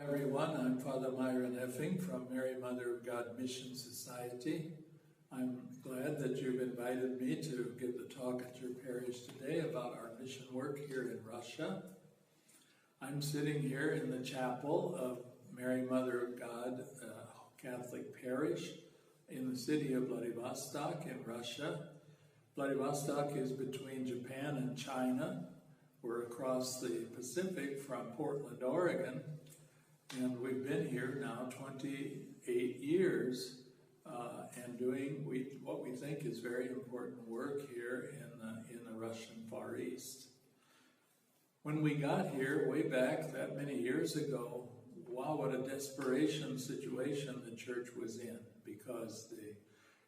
Everyone, I'm Father Myron Effing from Mary Mother of God Mission Society. I'm glad that you've invited me to give the talk at your parish today about our mission work here in Russia. I'm sitting here in the chapel of Mary Mother of God Catholic Parish in the city of Vladivostok in Russia. Vladivostok is between Japan and China. We're across the Pacific from Portland, Oregon. And we've been here now 28 years and doing what we think is very important work here in the Russian Far East. When we got here way back that many years ago, wow, what a desperation situation the church was in, because the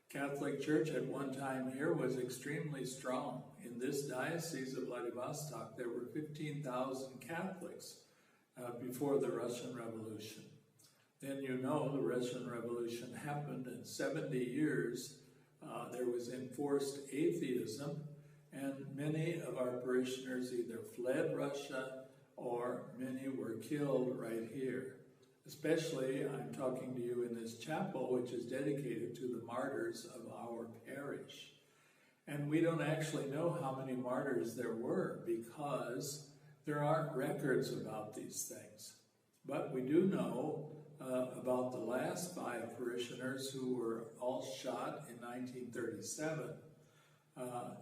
Catholic Church at one time here was extremely strong. In this diocese of Vladivostok, there were 15,000 Catholics before the Russian Revolution. Then the Russian Revolution happened, and 70 years there was enforced atheism, and many of our parishioners either fled Russia or many were killed right here. Especially, I'm talking to you in this chapel, which is dedicated to the martyrs of our parish. And we don't actually know how many martyrs there were because there aren't records about these things. But we do know about the last 5 parishioners who were all shot in 1937.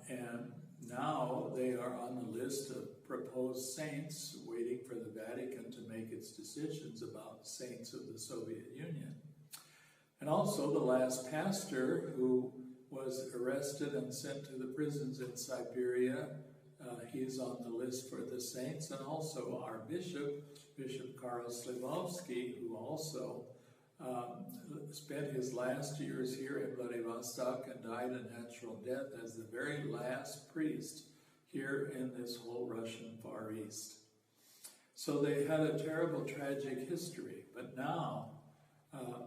And now they are on the list of proposed saints waiting for the Vatican to make its decisions about saints of the Soviet Union. And also the last pastor who was arrested and sent to the prisons in Siberia, he's on the list for the saints, and also our Bishop Karol Slivovsky, who also spent his last years here in Vladivostok and died a natural death as the very last priest here in this whole Russian Far East. So they had a terrible, tragic history, but now,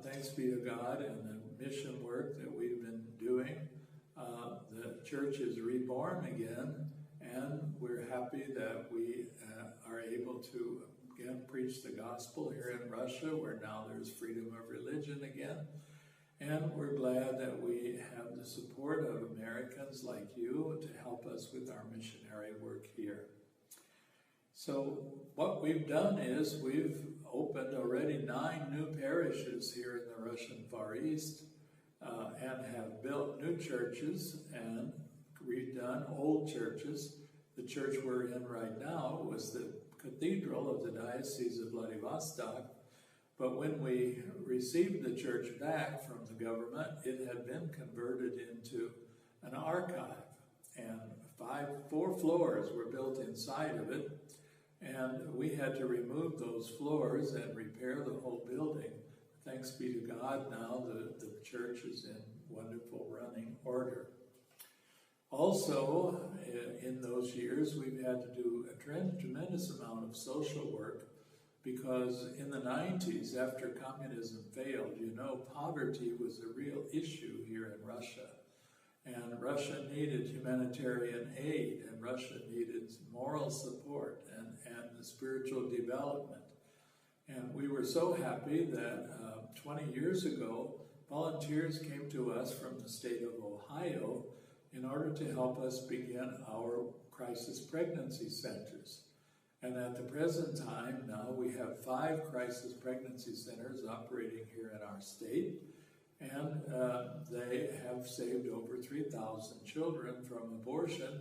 thanks be to God and the mission work that we've been doing, the church is reborn again. And we're happy that we are able to, again, preach the gospel here in Russia, where now there's freedom of religion again. And we're glad that we have the support of Americans like you to help us with our missionary work here. So what we've done is we've opened already 9 new parishes here in the Russian Far East and have built new churches and redone old churches. The church we're in right now was the cathedral of the Diocese of Vladivostok, but when we received the church back from the government, it had been converted into an archive, and 4 floors were built inside of it, and we had to remove those floors and repair the whole building. Thanks be to God, now the church is in wonderful running order. Also, in those years, we've had to do a tremendous amount of social work, because in the 90s, after communism failed, poverty was a real issue here in Russia. And Russia needed humanitarian aid, and Russia needed moral support and the spiritual development. And we were so happy that 20 years ago, volunteers came to us from the state of Ohio in order to help us begin our crisis pregnancy centers. And at the present time, now we have 5 crisis pregnancy centers operating here in our state, and they have saved over 3,000 children from abortion,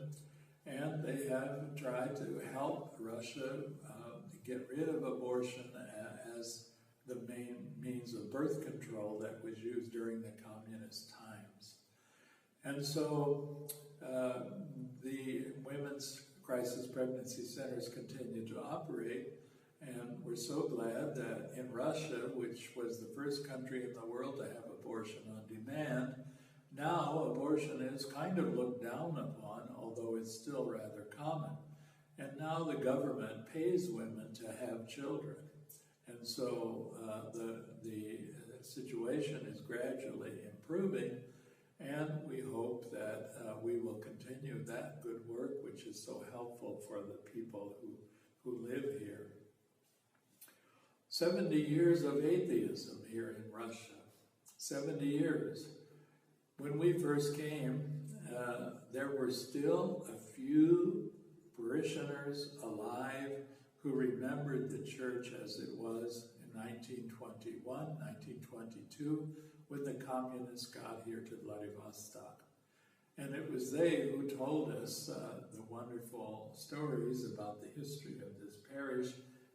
and they have tried to help Russia get rid of abortion as the main means of birth control that was used during the communist times. And so the women's crisis pregnancy centers continue to operate, and we're so glad that in Russia, which was the first country in the world to have abortion on demand, now abortion is kind of looked down upon, although it's still rather common. And now the government pays women to have children. And so the situation is gradually improving, and we hope that we will continue that good work, which is so helpful for the people who live here. 70 years of atheism here in Russia. 70 years. When we first came, there were still a few parishioners alive who remembered the church as it was in 1921, 1922, when the communists got here to Vladivostok. And it was they who told us the wonderful stories about the history of this parish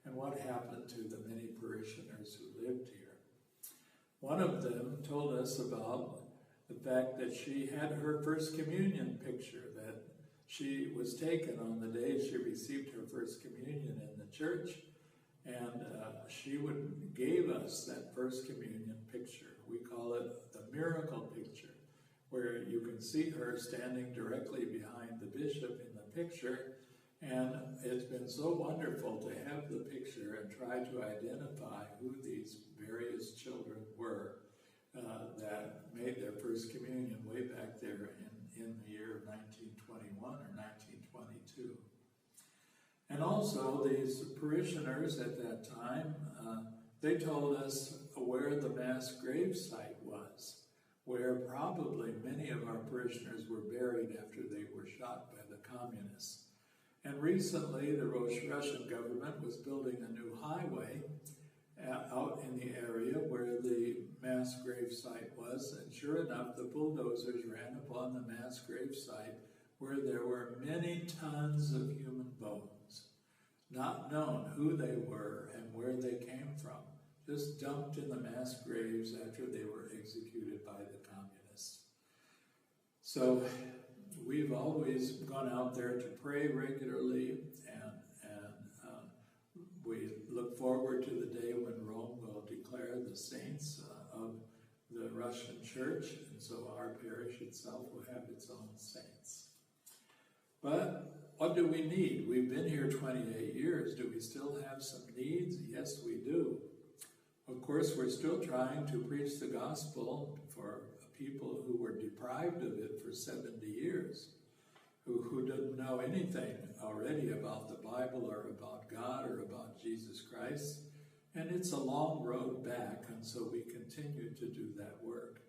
and what happened to the many parishioners who lived here. One of them told us about the fact that she had her first communion picture that she was taken on the day she received her first communion in the church, and she gave us that first communion picture. We call it the miracle picture, where you can see her standing directly behind the bishop in the picture, and it's been so wonderful to have the picture and try to identify who these various children were that made their first communion way back there in the year of 1921 or 1922. And also these parishioners at that time, they told us where the mass grave site was, where probably many of our parishioners were buried after they were shot by the communists. And recently the Russian government was building a new highway out in the area where the mass grave site was, and sure enough, the bulldozers ran upon the mass grave site where there were many tons of human bones, not known who they were and where they came from, just dumped in the mass graves after they were executed by the communists. So we've always gone out there to pray regularly, and we look forward to the day when Rome will declare the saints of the Russian church, and so our parish itself will have its own saints. But what do we need? We've been here 28 years. Do we still have some needs? Yes, we do. Of course, we're still trying to preach the gospel for people who were deprived of it for 70 years, who didn't know anything already about the Bible or about God or about Jesus Christ. And it's a long road back, and so we continue to do that work.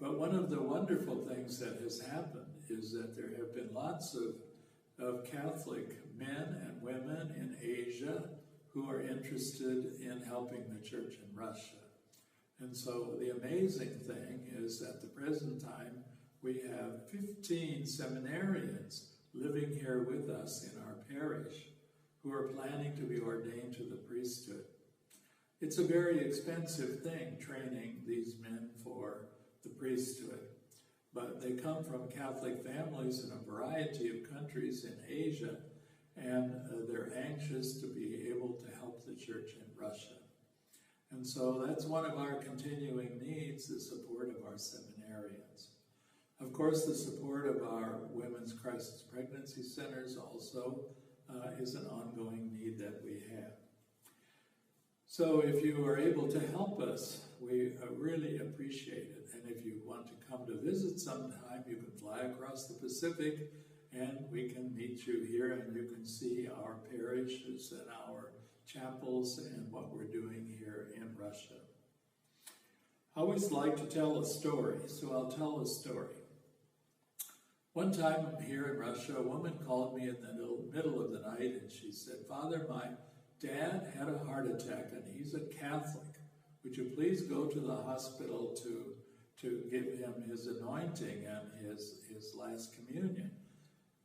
But one of the wonderful things that has happened is that there have been lots of Catholic men and women in Asia who are interested in helping the church in Russia. And so the amazing thing is at the present time, we have 15 seminarians living here with us in our parish who are planning to be ordained to the priesthood. It's a very expensive thing, training these men for the priesthood. But they come from Catholic families in a variety of countries in Asia, and they're anxious to be able to help the church in Russia. And so that's one of our continuing needs, the support of our seminarians. Of course, the support of our women's crisis pregnancy centers also is an ongoing need that we have. So if you are able to help us, we really appreciate it. And if you want to come to visit sometime, you can fly across the Pacific and we can meet you here and you can see our parishes and our chapels and what we're doing here in Russia. I always like to tell a story, so I'll tell a story. One time here in Russia, a woman called me in the middle of the night and she said, "Father, my dad had a heart attack and he's a Catholic. Would you please go to the hospital to give him his anointing and his last communion?"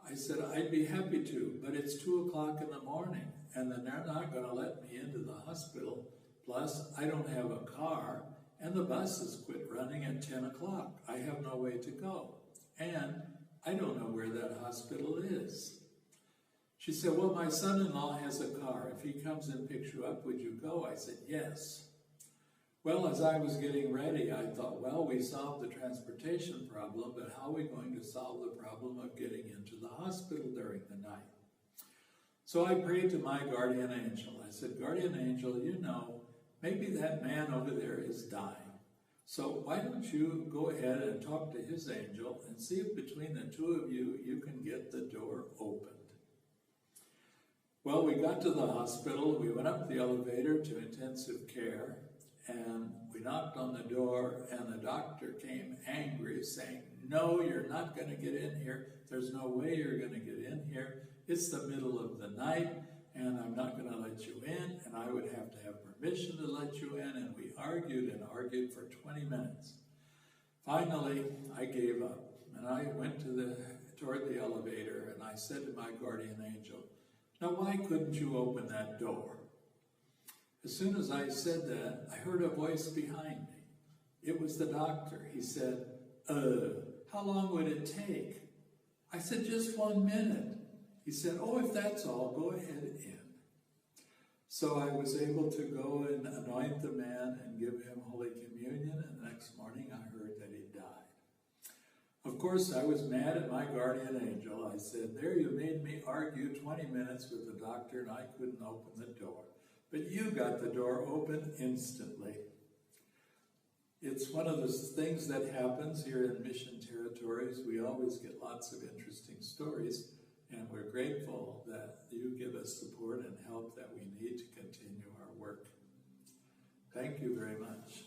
I said, "I'd be happy to, but it's 2 o'clock in the morning and then they're not going to let me into the hospital. Plus, I don't have a car and the buses quit running at 10 o'clock. I have no way to go. And I don't know where that hospital is." She said, "Well, my son-in-law has a car. If he comes and picks you up, would you go?" I said, "Yes." Well, as I was getting ready, I thought, well, we solved the transportation problem, but how are we going to solve the problem of getting into the hospital during the night? So I prayed to my guardian angel. I said, "Guardian angel, you know, maybe that man over there is dying. So why don't you go ahead and talk to his angel and see if between the two of you, you can get the door opened." Well, we got to the hospital, we went up the elevator to intensive care, and we knocked on the door, and the doctor came angry, saying, "No, you're not going to get in here. There's no way you're going to get in here. It's the middle of the night, and I'm not going to let you in, and I would have to have permission to let you in." And we argued and argued for 20 minutes. Finally, I gave up, and I went toward the elevator, and I said to my guardian angel, "Now, why couldn't you open that door?" As soon as I said that, I heard a voice behind me. It was the doctor. He said, "How long would it take?" I said, "Just 1 minute." He said, "Oh, if that's all, go ahead in." So I was able to go and anoint the man and give him Holy Communion, and the next morning I heard that he died. Of course, I was mad at my guardian angel. I said, "There, you made me argue 20 minutes with the doctor, and I couldn't open the door. But you got the door open instantly." It's one of those things that happens here in mission territories. We always get lots of interesting stories, and we're grateful that you give us support and help that we need to continue our work. Thank you very much.